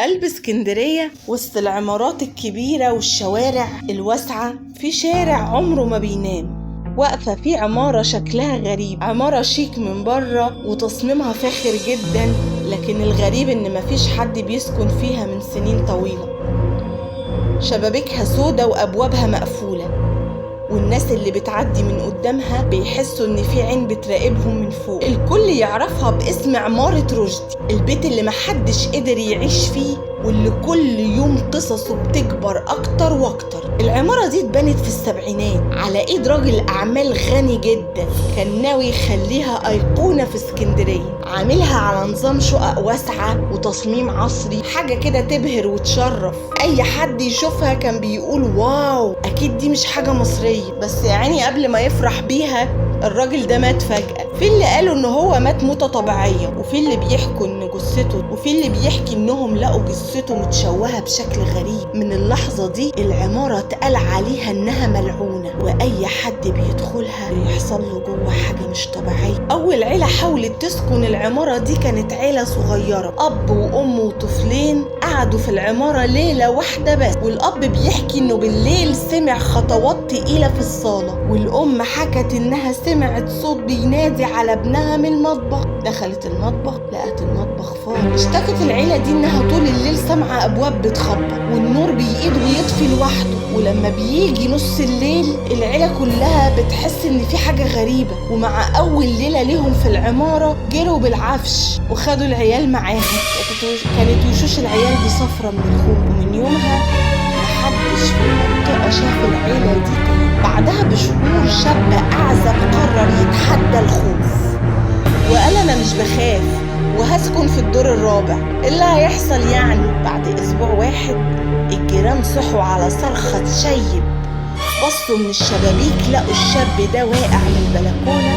قلب اسكندرية وسط العمارات الكبيرة والشوارع الواسعة في شارع عمره ما بينام، واقفة فيه عمارة شكلها غريب، عمارة شيك من بره وتصميمها فاخر جدا، لكن الغريب ان مفيش حد بيسكن فيها من سنين طويلة. شبابيكها سودة وابوابها مقفولة، والناس اللي بتعدي من قدامها بيحسوا ان في عين بتراقبهم من فوق. الكل يعرفها باسم عمارة رشدي، البيت اللي محدش قدر يعيش فيه واللي كل يوم قصصه بتكبر اكتر واكتر. العمارة دي اتبنت في السبعينات على ايد راجل اعمال غني جدا، كان ناوي يخليها ايقونة في اسكندرية، عاملها على نظام شقق واسعة وتصميم عصري، حاجة كده تبهر وتشرف. اي حد يشوفها كان بيقول واو، اكيد دي مش حاجة مصرية. بس يعني قبل ما يفرح بيها الراجل ده مات فجأة. في اللي قالوا ان هو مات موتة طبيعية، وفي اللي بيحكوا ان جثته، وفي اللي بيحكي انهم لقوا جثته متشوهة بشكل غريب. من اللحظة دي العمارة اتقال عليها انها ملعونة، واي حد بيدخلها بيحصل له جوه حاجة مش طبيعية. اول عيلة حاولت تسكن العمارة دي كانت عيلة صغيرة، اب وام وطفلين، قعدوا في العمارة ليلة واحدة بس. والاب بيحكي انه بالليل سمع خطوات تقيلة في الصالة، والام حكت انها سمعت صوت بينادي على ابنها من المطبخ. دخلت المطبخ لقت المطبخ فاضي. اشتكت العيلة دي انها طول الليل سامعة ابواب بتخبط والنور بيقيد ويطفي لوحده، ولما بيجي نص الليل العيلة كلها بتحس ان في حاجة غريبة. ومع اول ليلة ليهم في العمارة جروا بالعفش وخدوا العيال معاهم. كانت وشوش العيال دي صفرة من الخوف، ومن يومها محدش في المنطقة شاف العيلة دي تاني. بعدها بشهور شاب أعزب قرر يتحدى الخوف وقال أنا مش بخاف وهسكن في الدور الرابع. اللي هيحصل يعني؟ بعد أسبوع واحد الجيران صحوا على صرخة شيب، بصوا من الشبابيك لقوا الشاب ده واقع من البلكونة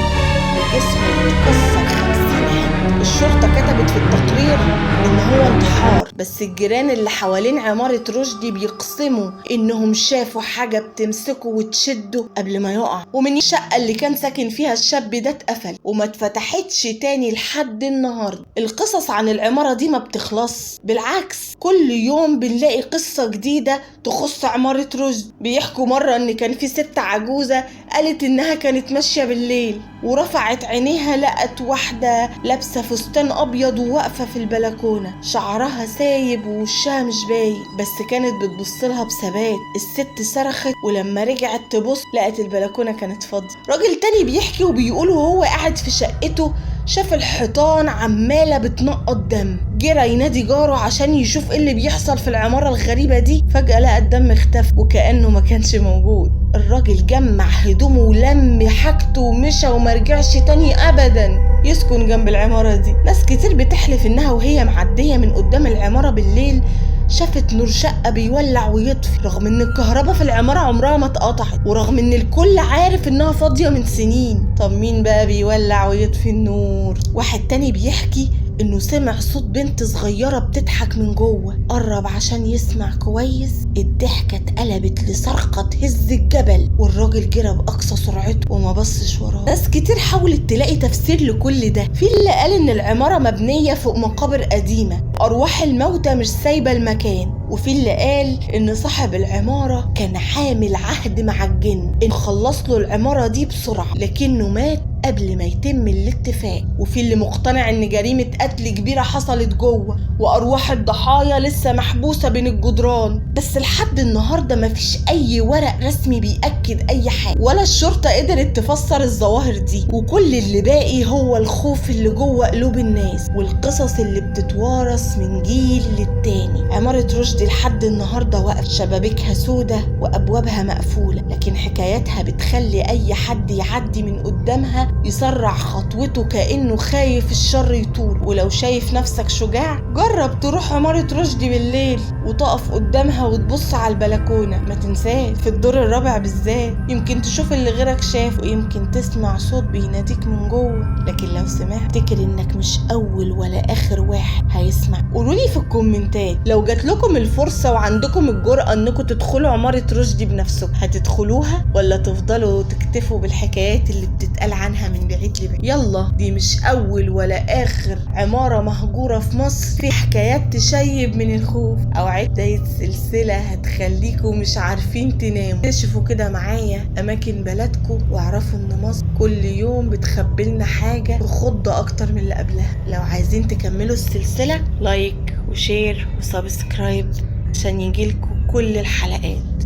وجسمه متكسر 50 حتة. الشرطة كتبت في التقرير إن هو انتحار، بس الجيران اللي حوالين عمارة رشدي بيقسموا إنهم شافوا حاجة بتمسكه وتشده قبل ما يقع. ومن الشقة اللي كان ساكن فيها الشاب ده اتقفل وما اتفتحتش تاني لحد النهاردة. القصص عن العمارة دي ما بتخلص، بالعكس كل يوم بنلاقي قصة جديدة تخص عمارة رشدي. بيحكوا مرة إن كان في ست عجوزة قالت إنها كانت ماشية بالليل ورفعت عينيها لقت واحدة لابسة فستان أبيض وواقفة في البلكونة، شعرها سايب ووشها مش باين، بس كانت بتبصلها بثبات. الست صرخت ولما رجعت تبص لقت البلكونة كانت فاضية. راجل تاني بيحكي وبيقول وهو قاعد في شقته شاف الحيطان عمالة بتنقط دم، جرى ينادي جاره عشان يشوف ايه اللي بيحصل في العمارة الغريبة دي. فجأة لقى الدم اختفى وكأنه ما كانش موجود. الراجل جمع هدومه ولم حاجته ومشى ومرجعش تاني ابدا يسكن جنب العمارة دي. ناس كتير بتحلف انها وهي معدية من قدام العمارة بالليل شافت نور شقة بيولع ويطفي، رغم ان الكهرباء في العمارة عمرها ما اتقطعت، ورغم ان الكل عارف انها فاضية من سنين. طب مين بقى بيولع ويطفي النور؟ واحد تاني بيحكي انه سمع صوت بنت صغيرة بتضحك من جوه، قرب عشان يسمع كويس، الضحكة اتقلبت لصرخة تهز الجبل، والراجل جرى بأقصى سرعته وما بصش وراه. ناس كتير حاولت تلاقي تفسير لكل ده. في اللي قال ان العمارة مبنية فوق مقابر قديمة، أرواح الموتى مش سايبة المكان، وفي اللي قال ان صاحب العمارة كان عامل عهد مع الجن ان خلص له العمارة دي بسرعة لكنه مات قبل ما يتم الاتفاق. وفي اللي مقتنع ان جريمة قتل كبيرة حصلت جوه وارواح الضحايا لسه محبوسة بين الجدران، بس لحد النهاردة مفيش اي ورق رسمي بيأكد اي حاجة، ولا الشرطة قدرت تفسر الظواهر دي. وكل اللي باقي هو الخوف اللي جوه قلوب الناس والقصص اللي بتتوارث من جيل للتاني. عمارة رشدي لحد النهاردة واقف، شبابيكها سودة وابوابها مقفولة، لكن حكاياتها بتخلي اي حد يعدي من قدامها يسرع خطوته كأنه خايف الشر يطول. ولو شايف نفسك شجاع جرب تروح عمارة رشدي بالليل وتقف قدامها وتبص على البلكونة. ما تنساش في الدور الرابع بالذات يمكن تشوف اللي غيرك شاف، ويمكن تسمع صوت بيناديك من جوه. لكن لو سمعت افتكر انك مش اول ولا اخر واحد هيسمع. قولولي في الكومنتات لو جات لكم الفرصة وعندكم الجرأة انكم تدخلوا عمارة رشدي بنفسكم هتدخلوها ولا تفضلوا تكتفوا بالحكايات اللي بتتقال عنها عنها من بعيد لبعيد. يلا، دي مش أول ولا آخر عمارة مهجورة في مصر، في حكايات تشيب من الخوف. أوعدكم بداية سلسلة هتخليكم مش عارفين تناموا. اكتشفوا كده معايا أماكن بلدكم، واعرفوا إن مصر كل يوم بتخبلنا حاجة تخض أكتر من اللي قبلها. لو عايزين تكملوا السلسلة، لايك وشير وسبسكرايب عشان يجيلكوا كل الحلقات.